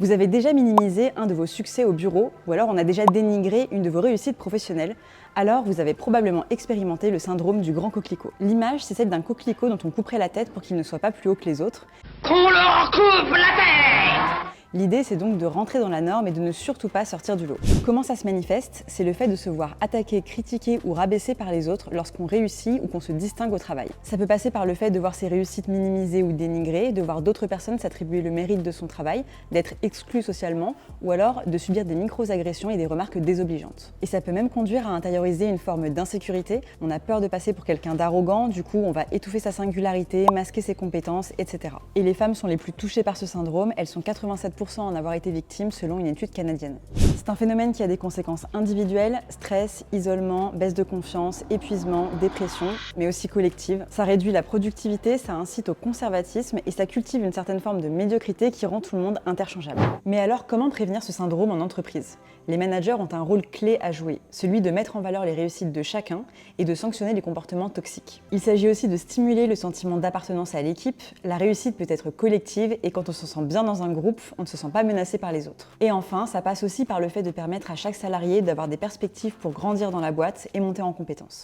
Vous avez déjà minimisé un de vos succès au bureau ou alors on a déjà dénigré une de vos réussites professionnelles, alors vous avez probablement expérimenté le syndrome du grand coquelicot. L'image, c'est celle d'un coquelicot dont on couperait la tête pour qu'il ne soit pas plus haut que les autres. Qu'on leur coupe la tête! L'idée, c'est donc de rentrer dans la norme et de ne surtout pas sortir du lot. Comment ça se manifeste? C'est le fait de se voir attaqué, critiqué ou rabaissé par les autres lorsqu'on réussit ou qu'on se distingue au travail. Ça peut passer par le fait de voir ses réussites minimisées ou dénigrées, de voir d'autres personnes s'attribuer le mérite de son travail, d'être exclu socialement ou alors de subir des micro-agressions et des remarques désobligeantes. Et ça peut même conduire à intérioriser une forme d'insécurité. On a peur de passer pour quelqu'un d'arrogant, du coup on va étouffer sa singularité, masquer ses compétences, etc. Et les femmes sont les plus touchées par ce syndrome, elles sont 87% en avoir été victimes selon une étude canadienne. C'est un phénomène qui a des conséquences individuelles, stress, isolement, baisse de confiance, épuisement, dépression, mais aussi collective. Ça réduit la productivité, ça incite au conservatisme et ça cultive une certaine forme de médiocrité qui rend tout le monde interchangeable. Mais alors, comment prévenir ce syndrome en entreprise? Les managers ont un rôle clé à jouer, celui de mettre en valeur les réussites de chacun et de sanctionner les comportements toxiques. Il s'agit aussi de stimuler le sentiment d'appartenance à l'équipe. La réussite peut être collective et quand on se sent bien dans un groupe, on ne se sent pas menacé par les autres. Et enfin, ça passe aussi par le fait de permettre à chaque salarié d'avoir des perspectives pour grandir dans la boîte et monter en compétences.